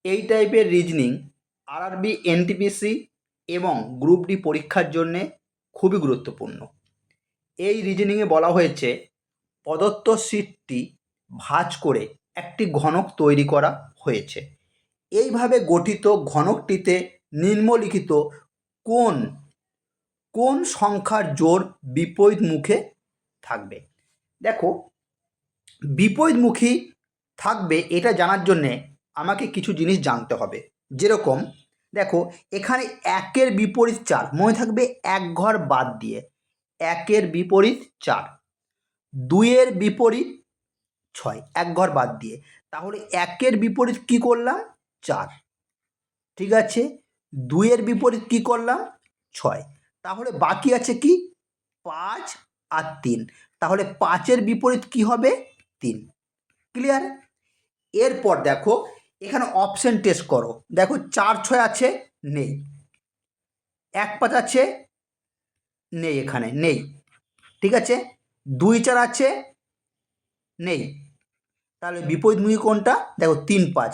এই টাইপের reasoning RRB, NTPC এবং গ্রুপ ডি পরীক্ষার জন্যে খুবই গুরুত্বপূর্ণ। এই রিজনিংয়ে বলা হয়েছে প্রদত্ত শীটটি ভাঁজ করে একটি ঘনক তৈরি করা হয়েছে। এইভাবে গঠিত ঘনকটিতে নিম্নলিখিত কোন কোন সংখ্যার জোড় বিপরীতমুখে থাকবে। দেখো, বিপরীতমুখী থাকবে এটা জানার জন্যে আমাকে কিছু জিনিস জানতে হবে। যেরকম দেখো, এখানে একের বিপরীত 4, মনে থাকবে এক ঘর বাদ দিয়ে। একের বিপরীত 4, 2-এর বিপরীত 6, এক ঘর বাদ দিয়ে। তাহলে একের বিপরীত কি করলাম? 4, ঠিক আছে। 2-এর বিপরীত কি করলাম? 6। তাহলে বাকি আছে কি? 5 আর 3। তাহলে 5-এর বিপরীত কি হবে? 3। ক্লিয়ার? এরপর দেখো, এখানে অপশন টেস্ট করো। দেখো, 4 6 আছে, নেই। 1 5 আছে, নেই, এখানে নেই, ঠিক আছে। 2 4 আছে, নেই। তাহলে বিপরীতমুখী কোনটা? দেখো 3 5।